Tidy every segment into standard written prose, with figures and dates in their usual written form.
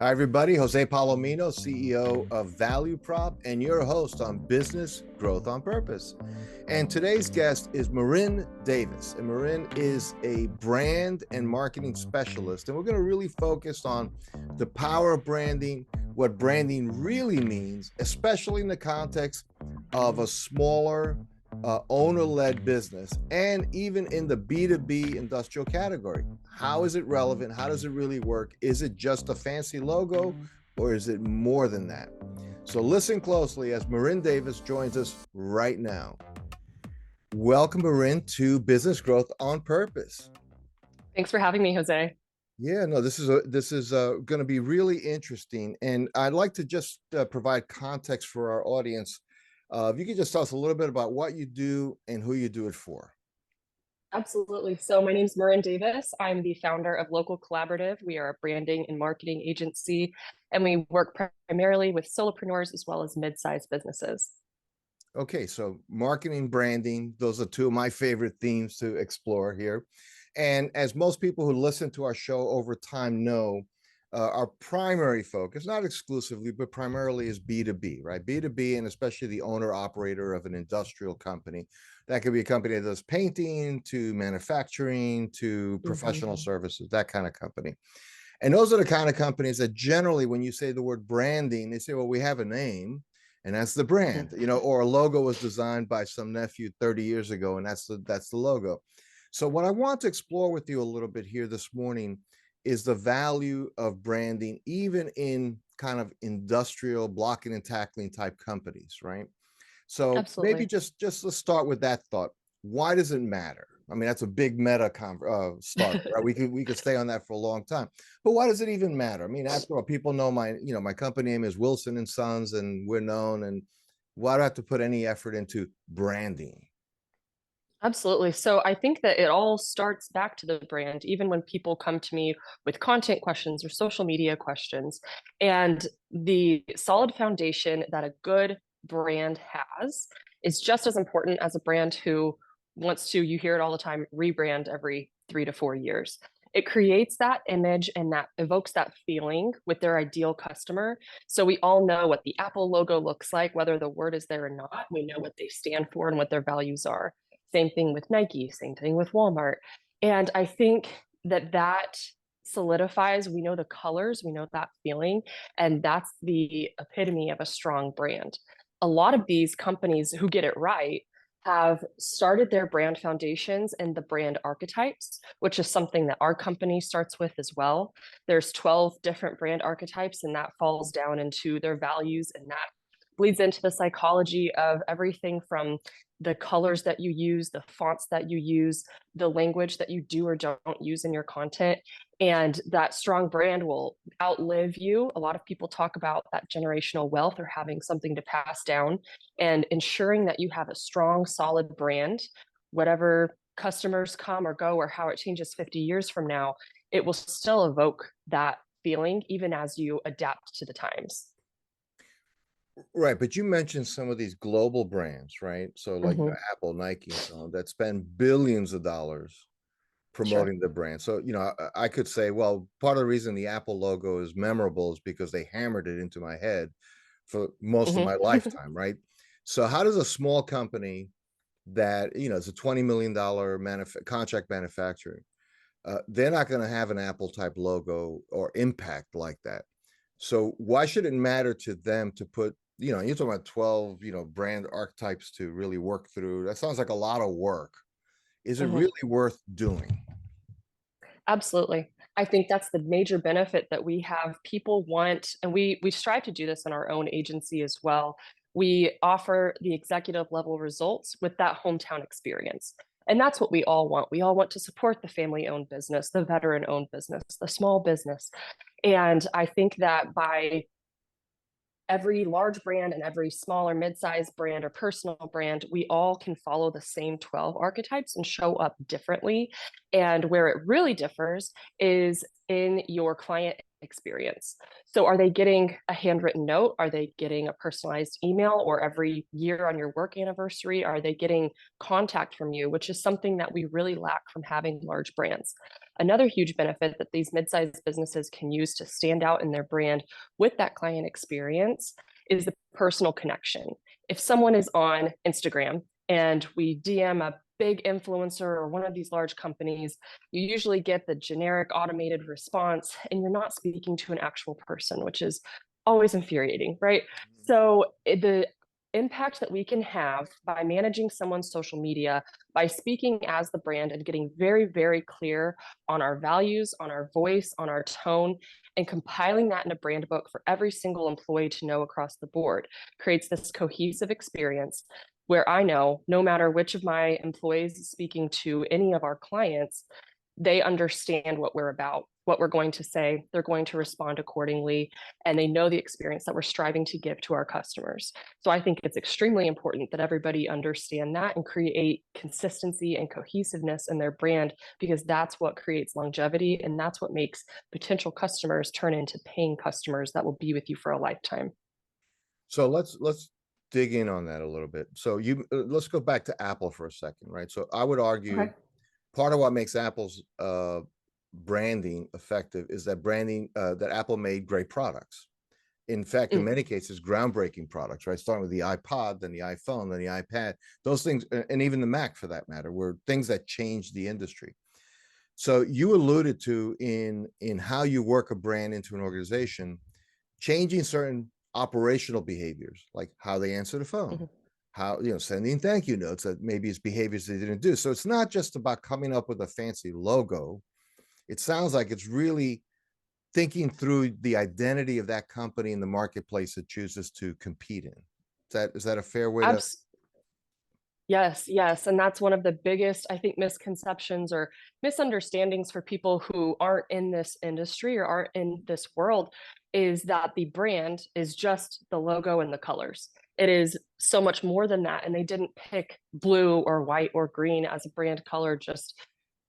Hi, everybody. Jose Palomino, CEO of Value Prop, and your host on Business Growth on Purpose. And today's guest is Marin Davis. And Marin is a brand and marketing specialist. And we're going to really focus on the power of branding, what branding really means, especially in the context of a smaller owner-led business, and even in the B2B industrial category. How is it relevant? How does it really work? Is it just a fancy logo, or is it more than that? So listen closely as Marin Davis joins us right now. Welcome, Marin, to Business Growth on Purpose. Thanks for having me, Jose. Yeah, no, this is going to be really interesting, and I'd like to just provide context for our audience. If you could just tell us a little bit about what you do and who you do it for. Absolutely. So my name's Marin Davis. I'm the founder of Local Collaborative. We are a branding and marketing agency, and we work primarily with solopreneurs as well as mid-sized businesses. Okay, so marketing, branding, those are two of my favorite themes to explore here. And as most people who listen to our show over time know, our primary focus, not exclusively, but primarily is B2B, right? B2B, and especially the owner operator of an industrial company. That could be a company that does painting to manufacturing to professional services, that kind of company. And those are the kind of companies that generally, when you say the word branding, they say, well, we have a name and that's the brand, or a logo was designed by some nephew 30 years ago and that's the logo. So what I want to explore with you a little bit here this morning is the value of branding, even in kind of industrial blocking and tackling type companies, right? So maybe Absolutely. just let's start with that thought. Why does it matter? I mean, that's a big meta starter, right? We could stay on that for a long time. But why does it even matter? I mean, after all, people know my company name is Wilson and Sons, and we're known. And why do I have to put any effort into branding? Absolutely. So I think that it all starts back to the brand, even when people come to me with content questions or social media questions. And the solid foundation that a good brand has is just as important as a brand who wants to, you hear it all the time, rebrand every 3 to 4 years. It creates that image and that evokes that feeling with their ideal customer. So we all know what the Apple logo looks like, whether the word is there or not. We know what they stand for and what their values are. Same thing with Nike, same thing with Walmart. And I think that solidifies, we know the colors, we know that feeling, and that's the epitome of a strong brand. A lot of these companies who get it right have started their brand foundations and the brand archetypes, which is something that our company starts with as well. There's 12 different brand archetypes, and that falls down into their values, and that bleeds into the psychology of everything from the colors that you use, the fonts that you use, the language that you do or don't use in your content. And that strong brand will outlive you. A lot of people talk about that generational wealth or having something to pass down, and ensuring that you have a strong, solid brand, whatever customers come or go or how it changes 50 years from now, it will still evoke that feeling even as you adapt to the times. Right, but you mentioned some of these global brands, right? So like Mm-hmm. Apple, Nike, and so on that spend billions of dollars Sure. promoting the brand. So, I could say, well, part of the reason the Apple logo is memorable is because they hammered it into my head for most of my Mm-hmm. lifetime, right? So, how does a small company that, is a $20 million contract manufacturer, they're not going to have an Apple type logo or impact like that. So, why should it matter to them to put, you're talking about 12, brand archetypes to really work through? That sounds like a lot of work. Is it Mm-hmm. really worth doing? Absolutely. I think that's the major benefit that we have. People want, and we strive to do this in our own agency as well. We offer the executive level results with that hometown experience. And that's what we all want. We all want to support the family owned business, the veteran owned business, the small business. And I think that by every large brand and every smaller mid-sized brand or personal brand, we all can follow the same 12 archetypes and show up differently. And where it really differs is in your client experience. So are they getting a handwritten note? Are they getting a personalized email? Or every year on your work anniversary, are they getting contact from you, which is something that we really lack from having large brands? Another huge benefit that these mid-sized businesses can use to stand out in their brand with that client experience is the personal connection. If someone is on Instagram and we DM a big influencer or one of these large companies, you usually get the generic automated response and you're not speaking to an actual person, which is always infuriating, right? So the impact that we can have by managing someone's social media, by speaking as the brand and getting very, very clear on our values, on our voice, on our tone, and compiling that in a brand book for every single employee to know across the board creates this cohesive experience where I know no matter which of my employees is speaking to any of our clients, they understand what we're about, what we're going to say, they're going to respond accordingly, and they know the experience that we're striving to give to our customers. So I think it's extremely important that everybody understand that and create consistency and cohesiveness in their brand, because that's what creates longevity and that's what makes potential customers turn into paying customers that will be with you for a lifetime. So let's dig in on that a little bit. So you let's go back to Apple for a second, right? So I would argue Okay. part of what makes Apple's branding effective is that that Apple made great products. In fact, in Mm. many cases, groundbreaking products, right? Starting with the iPod, then the iPhone, then the iPad, those things, and even the Mac for that matter, were things that changed the industry. So you alluded to in how you work a brand into an organization, changing certain operational behaviors, like how they answer the phone, Mhm. how, sending thank you notes that maybe it's behaviors they didn't do. So it's not just about coming up with a fancy logo. It sounds like it's really thinking through the identity of that company in the marketplace it chooses to compete in. Is that a fair way to? Abs- Yes, yes. And that's one of the biggest, I think, misconceptions or misunderstandings for people who aren't in this industry or aren't in this world is that the brand is just the logo and the colors. It is so much more than that. And they didn't pick blue or white or green as a brand color just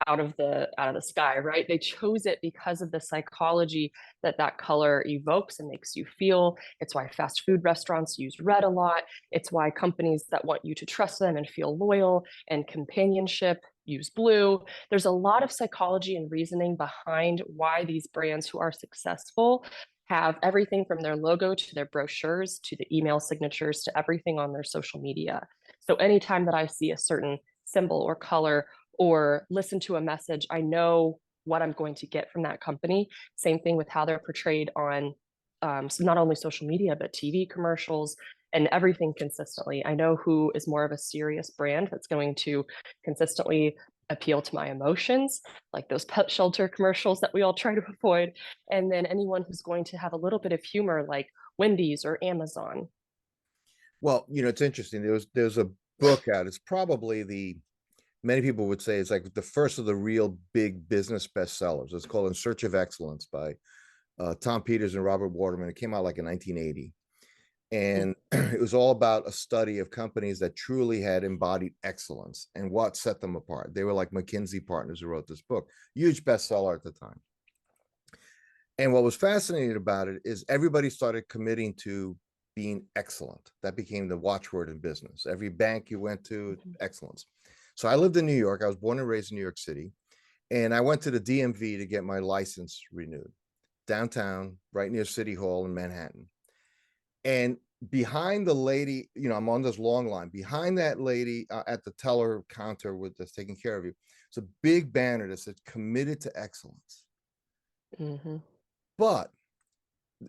out of the sky, right? They chose it because of the psychology that that color evokes and makes you feel. It's why fast food restaurants use red a lot. It's why companies that want you to trust them and feel loyal and companionship use blue. There's a lot of psychology and reasoning behind why these brands who are successful have everything from their logo to their brochures to the email signatures to everything on their social media. So anytime that I see a certain symbol or color or listen to a message, I know what I'm going to get from that company. Same thing with how they're portrayed on so not only social media, but TV commercials and everything consistently. I know who is more of a serious brand that's going to consistently appeal to my emotions, like those pet shelter commercials that we all try to avoid. And then anyone who's going to have a little bit of humor, like Wendy's or Amazon. Well, it's interesting. There's a book out. It's probably the many people would say it's like the first of the real big business bestsellers. It's called In Search of Excellence by Tom Peters and Robert Waterman. It came out like in 1980. And it was all about a study of companies that truly had embodied excellence and what set them apart. They were like McKinsey partners who wrote this book, huge bestseller at the time. And what was fascinating about it is everybody started committing to being excellent. That became the watchword in business. Every bank you went to, excellence. So I lived in New York. I was born and raised in New York City. And I went to the DMV to get my license renewed downtown, right near City Hall in Manhattan. And behind the lady, I'm on this long line. Behind that lady at the teller counter with that's taking care of you, it's a big banner that says committed to excellence. Mm-hmm. But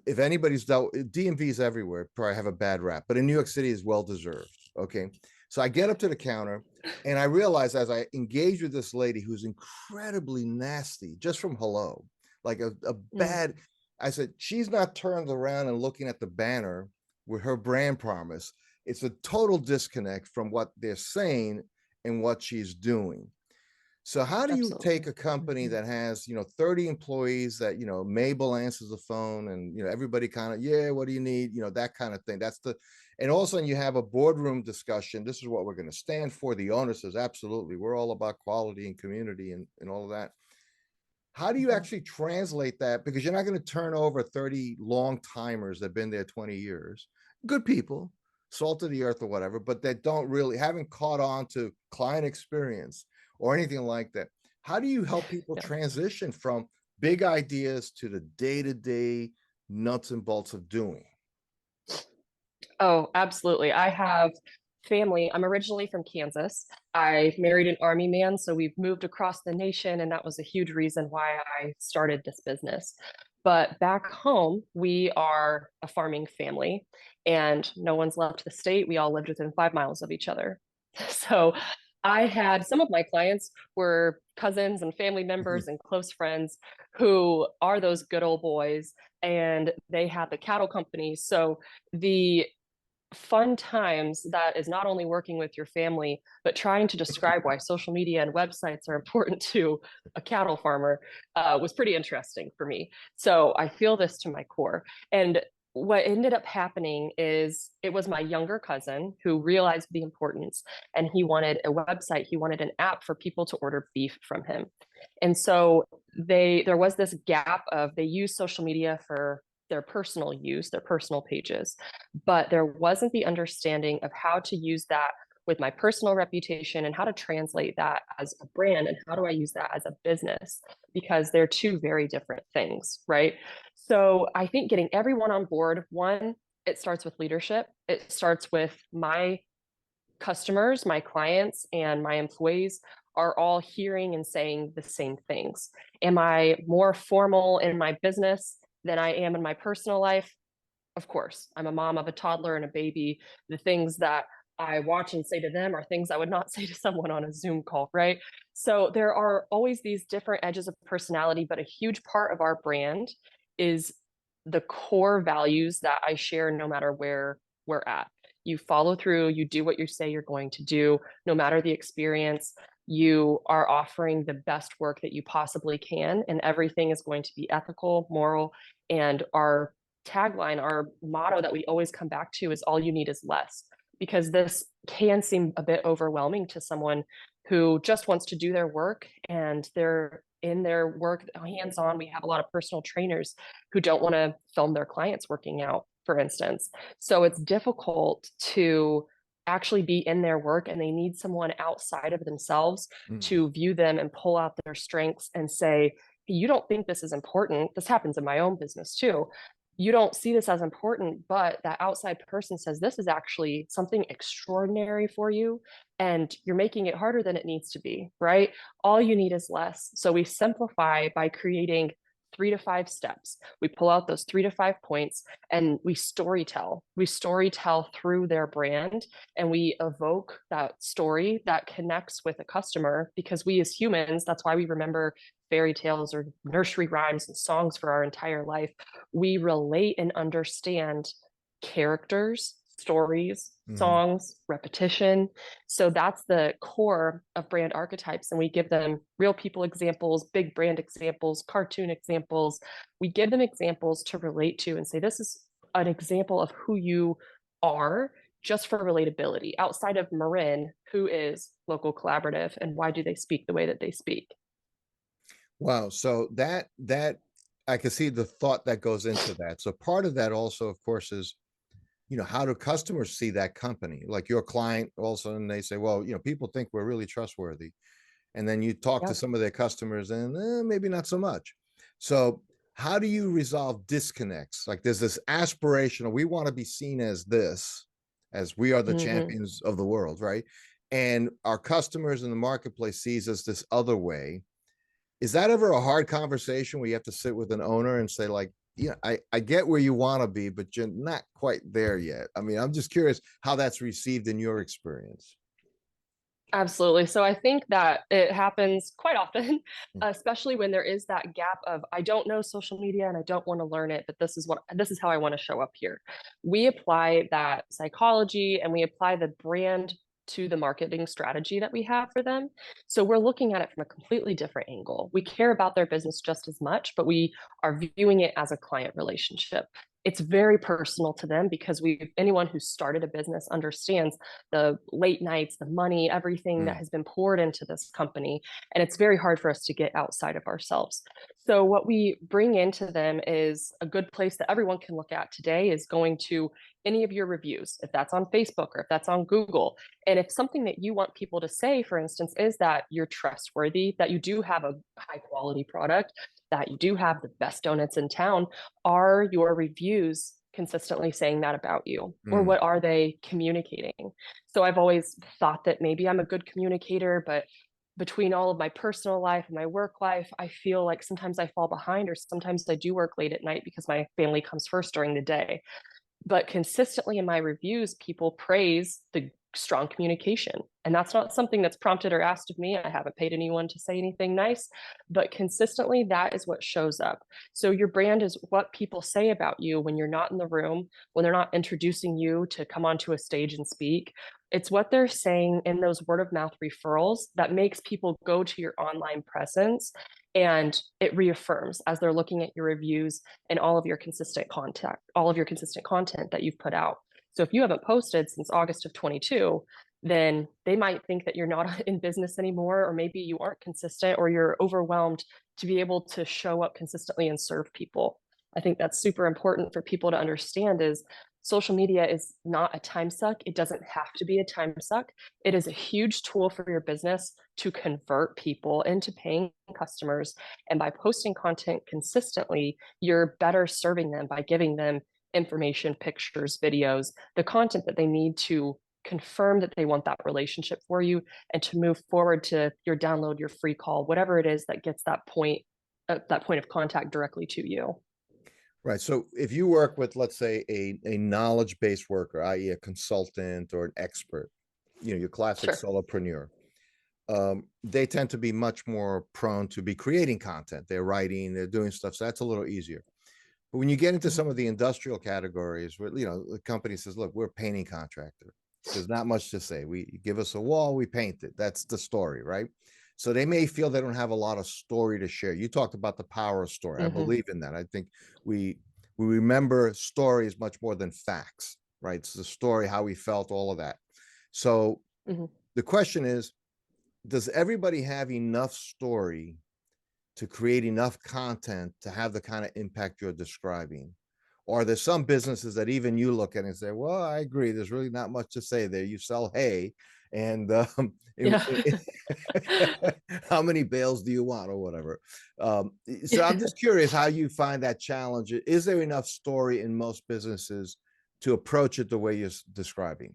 if anybody's dealt, DMVs everywhere probably have a bad rap, but in New York City is well deserved. Okay. So I get up to the counter and I realize as I engage with this lady who's incredibly nasty just from hello, like a bad, I said, she's not turned around and looking at the banner with her brand promise. It's a total disconnect from what they're saying and what she's doing. So how do you take Absolutely. a company that has, 30 employees that, Mabel answers the phone and, everybody kind of, yeah, what do you need? That kind of thing. And all of a sudden you have a boardroom discussion. This is what we're going to stand for. The owner says, absolutely. We're all about quality and community and all of that. How do you Mhm. actually translate that? Because you're not going to turn over 30 long timers that have been there 20 years. Good people, salt of the earth or whatever, but that don't really haven't caught on to client experience or anything like that. How do you help people Yeah. transition from big ideas to the day-to-day nuts and bolts of doing? Oh, absolutely. I have family. I'm originally from Kansas. I married an army man, so we've moved across the nation, and that was a huge reason why I started this business. But back home, we are a farming family, and no one's left the state. We all lived within 5 miles of each other. So I had some of my clients were cousins and family members and close friends who are those good old boys, and they had the cattle company. So the fun times that is not only working with your family, but trying to describe why social media and websites are important to a cattle farmer was pretty interesting for me. So I feel this to my core. And what ended up happening is it was my younger cousin who realized the importance, and he wanted a website, he wanted an app for people to order beef from him. And so there was this gap of they use social media for their personal use, their personal pages, but there wasn't the understanding of how to use that with my personal reputation and how to translate that as a brand and how do I use that as a business, because they're two very different things, right? So I think getting everyone on board, one, it starts with leadership. It starts with my customers, my clients, and my employees are all hearing and saying the same things. Am I more formal in my business than I am in my personal life? Of course. I'm a mom of a toddler and a baby. The things that I watch and say to them are things I would not say to someone on a Zoom call, right? So there are always these different edges of personality, but a huge part of our brand is the core values that I share no matter where we're at. You follow through, you do what you say you're going to do, no matter the experience. You are offering the best work that you possibly can, and everything is going to be ethical, moral, and our tagline, our motto that we always come back to is all you need is less, because this can seem a bit overwhelming to someone who just wants to do their work and they're in their work hands on. We have a lot of personal trainers who don't want to film their clients working out, for instance. So it's difficult to actually be in their work, and they need someone outside of themselves Mm. to view them and pull out their strengths and say, you don't think this is important. This happens in my own business too. You don't see this as important, but that outside person says this is actually something extraordinary for you, and you're making it harder than it needs to be, right? All you need is less. So we simplify by creating 3 to 5 steps. We pull out those 3 to 5 points and we storytell. We storytell through their brand, and we evoke that story that connects with a customer, because we as humans, that's why we remember fairy tales or nursery rhymes and songs for our entire life. We relate and understand characters, stories, Mhm. songs, repetition. So that's the core of brand archetypes. And we give them real people examples, big brand examples, cartoon examples. We give them examples to relate to and say, this is an example of who you are, just for relatability. Outside of Marin, who is local collaborative and why do they speak the way that they speak? Wow. So that I can see the thought that goes into that. So part of that also, of course, is how do customers see that company? Like your client, all of a sudden they say, well, people think we're really trustworthy. And then you talk to Yep. some of their customers and maybe not so much. So how do you resolve disconnects? Like there's this aspirational, we want to be seen as this, as we are the Mm-hmm. champions of the world, right? And our customers in the marketplace sees us this other way. Is that ever a hard conversation where you have to sit with an owner and say, like, yeah, I get where you want to be, but you're not quite there yet? I mean, I'm just curious how that's received in your experience. Absolutely. So I think that it happens quite often, Mm. especially when there is that gap of I don't know social media and I don't want to learn it, but this is how I want to show up here. We apply that psychology and we apply the brand to the marketing strategy that we have for them. So we're looking at it from a completely different angle. We care about their business just as much, but we are viewing it as a client relationship. it's very personal to them because anyone who started a business understands the late nights, the money, everything that Mm, has been poured into this company. And it's very hard for us to get outside of ourselves. So what we bring into them is a good place that everyone can look at today is going to any of your reviews, if that's on Facebook or if that's on Google. And if something that you want people to say, for instance, is that you're trustworthy, that you do have a high quality product, that you do have the best donuts in town, are your reviews consistently saying that about you? Or mm. what are they communicating? So I've always thought that maybe I'm a good communicator, but between all of my personal life and my work life, I feel like sometimes I fall behind, or sometimes I do work late at night because my family comes first during the day. But consistently in my reviews, people praise the strong communication. And that's not something that's prompted or asked of me. I haven't paid anyone to say anything nice, but consistently that is what shows up. So your brand is what people say about you when you're not in the room, when they're not introducing you to come onto a stage and speak. It's what they're saying in those word of mouth referrals that makes people go to your online presence, and it reaffirms as they're looking at your reviews and all of your consistent content that you've put out. So if you haven't posted since August of 22, then they might think that you're not in business anymore, or maybe you aren't consistent, or you're overwhelmed to be able to show up consistently and serve people. I think that's super important for people to understand is social media is not a time suck. It doesn't have to be a time suck. It is a huge tool for your business to convert people into paying customers. And by posting content consistently, you're better serving them by giving them information, pictures, videos, the content that they need to confirm that they want that relationship for you and to move forward to your download, your free call, whatever it is that gets that point of contact directly to you. Right. So if you work with, let's say, a knowledge-based worker, i.e., a consultant or an expert, your classic Sure. solopreneur, they tend to be much more prone to be creating content. They're writing, they're doing stuff. So that's a little easier. But when you get into Mhm. some of the industrial categories where, the company says, look, we're a painting contractor. There's not much to say. We give us a wall, we paint it. That's the story, right? So they may feel they don't have a lot of story to share. You talked about the power of story. I Mhm. believe in that. I think we we remember stories much more than facts, right? It's the story, how we felt, all of that. So Mhm. the question is, does everybody have enough story to create enough content to have the kind of impact you're describing? Or there's some businesses that even you look at and say, well, I agree, there's really not much to say there. You sell hay, and Yeah. how many bales do you want, or whatever. So I'm just curious how you find that challenge. Is there enough story in most businesses to approach it the way you're describing?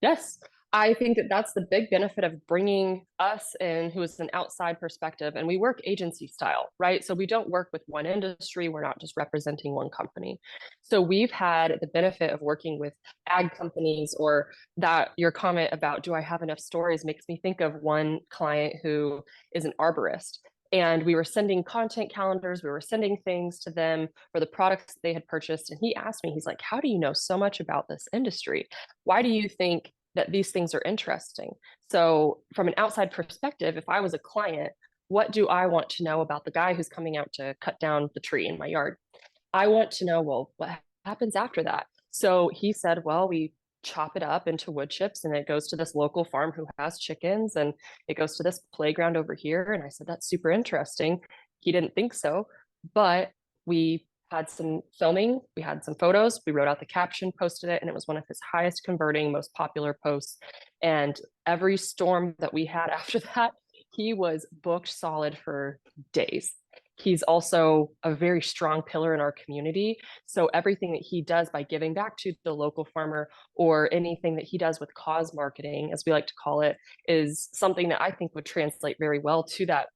Yes. I think that that's the big benefit of bringing us in, who is an outside perspective, and we work agency style, right? So we don't work with one industry. We're not just representing one company. So we've had the benefit of working with ag companies, or that your comment about, do I have enough stories, makes me think of one client who is an arborist. And we were sending content calendars, we were sending things to them for the products they had purchased. And he asked me, he's like, how do you know so much about this industry? Why do you think that these things are interesting? So, from an outside perspective, if I was a client, what do I want to know about the guy who's coming out to cut down the tree in my yard? I want to know, well, what happens after that? So he said, well, we chop it up into wood chips and it goes to this local farm who has chickens, and it goes to this playground over here. And I said, that's super interesting. He didn't think so, but we had some filming, we had some photos, we wrote out the caption, posted it, and it was one of his highest converting, most popular posts. And every storm that we had after that, he was booked solid for days. He's also a very strong pillar in our community. So everything that he does by giving back to the local farmer, or anything that he does with cause marketing, as we like to call it, is something that I think would translate very well to that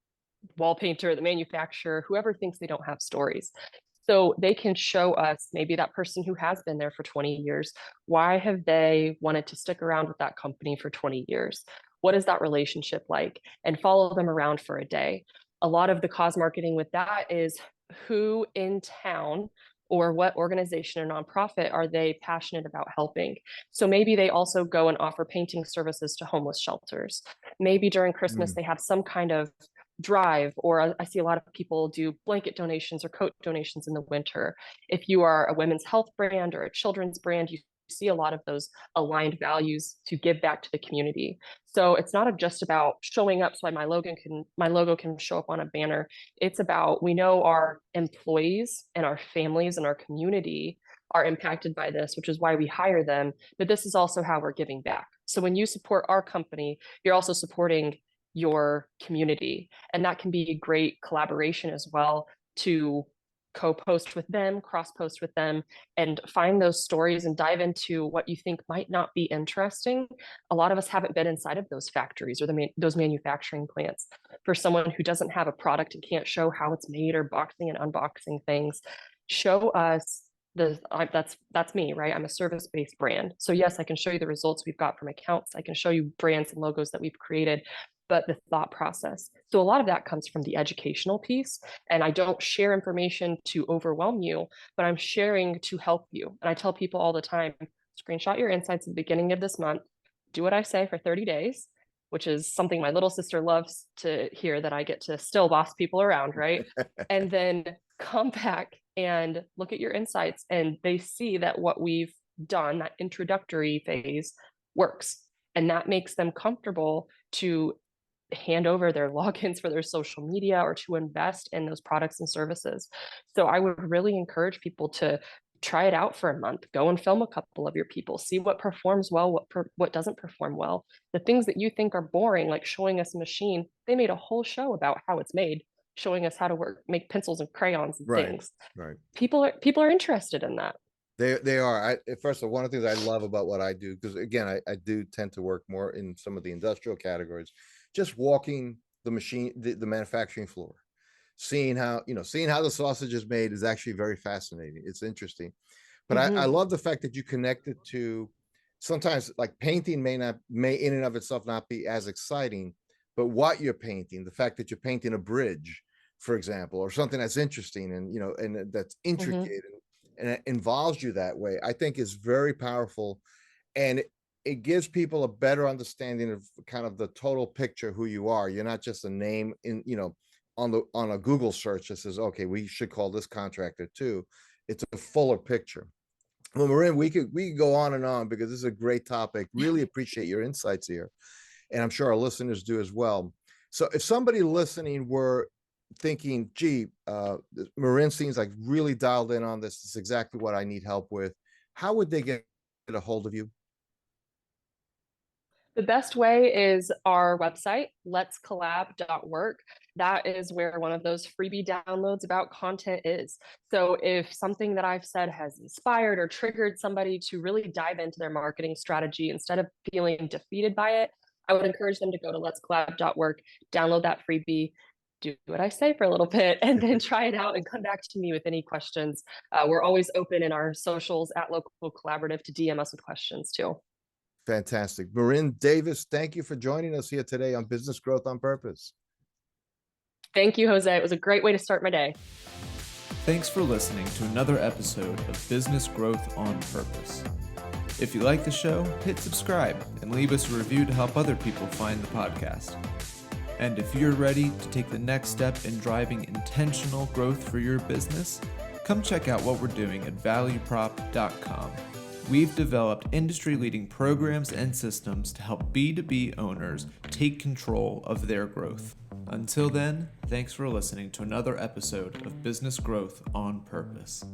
wall painter, the manufacturer, whoever thinks they don't have stories. So they can show us, maybe that person who has been there for 20 years, why have they wanted to stick around with that company for 20 years? What is that relationship like? And follow them around for a day. A lot of the cause marketing with that is, who in town or what organization or nonprofit are they passionate about helping? So maybe they also go and offer painting services to homeless shelters. Maybe during Christmas Mm, they have some kind of drive, or I see a lot of people do blanket donations or coat donations in the winter. If you are a women's health brand or a children's brand, you see a lot of those aligned values to give back to the community. So it's not just about showing up so my logo can show up on a banner. It's about, we know our employees and our families and our community are impacted by this, which is why we hire them. But this is also how we're giving back. So when you support our company, you're also supporting your community. And that can be great collaboration as well, to co-post with them, cross-post with them, and find those stories and dive into what you think might not be interesting. A lot of us haven't been inside of those factories or those manufacturing plants. For someone who doesn't have a product and can't show how it's made or boxing and unboxing things, show us that's me, right? I'm a service-based brand. So yes, I can show you the results we've got from accounts. I can show you brands and logos that we've created, but the thought process. So a lot of that comes from the educational piece. And I don't share information to overwhelm you, but I'm sharing to help you. And I tell people all the time, screenshot your insights at the beginning of this month, do what I say for 30 days, which is something my little sister loves to hear, that I get to still boss people around, right? And then come back and look at your insights, and they see that what we've done, that introductory phase, works. And that makes them comfortable to hand over their logins for their social media or to invest in those products and services. So I would really encourage people to try it out for a month. Go and film a couple of your people, see what performs well, what doesn't perform well. The things that you think are boring, like showing us a machine, they made a whole show about how it's made, showing us how to make pencils and crayons and Right, things. right. People are interested in that. They are. First of all, one of the things I love about what I do, because again, I do tend to work more in some of the industrial categories, just walking the machine, the manufacturing floor, seeing how, seeing how the sausage is made is actually very fascinating. It's interesting. But I Mm-hmm. love the fact that you connect it to, sometimes like painting may in and of itself not be as exciting, but what you're painting, the fact that you're painting a bridge, for example, or something that's interesting and and that's Mm-hmm. intricate and it involves you that way, I think is very powerful. And it gives people a better understanding of kind of the total picture who you are. You're not just a name in, on a Google search that says, okay, we should call this contractor too. It's a fuller picture. Well, Marin, we could go on and on because this is a great topic. Really appreciate your insights here, and I'm sure our listeners do as well. So, if somebody listening were thinking, "Gee, Marin seems like really dialed in on this. It's exactly what I need help with," how would they get a hold of you? The best way is our website, letscollab.work. That is where one of those freebie downloads about content is. So if something that I've said has inspired or triggered somebody to really dive into their marketing strategy instead of feeling defeated by it, I would encourage them to go to letscollab.work, download that freebie, do what I say for a little bit, and then try it out and come back to me with any questions. We're always open in our socials at Local Collaborative to DM us with questions too. Fantastic. Marin Davis, thank you for joining us here today on Business Growth on Purpose. Thank you, Jose. It was a great way to start my day. Thanks for listening to another episode of Business Growth on Purpose. If you like the show, hit subscribe and leave us a review to help other people find the podcast. And if you're ready to take the next step in driving intentional growth for your business, come check out what we're doing at valueprop.com. We've developed industry-leading programs and systems to help B2B owners take control of their growth. Until then, thanks for listening to another episode of Business Growth on Purpose.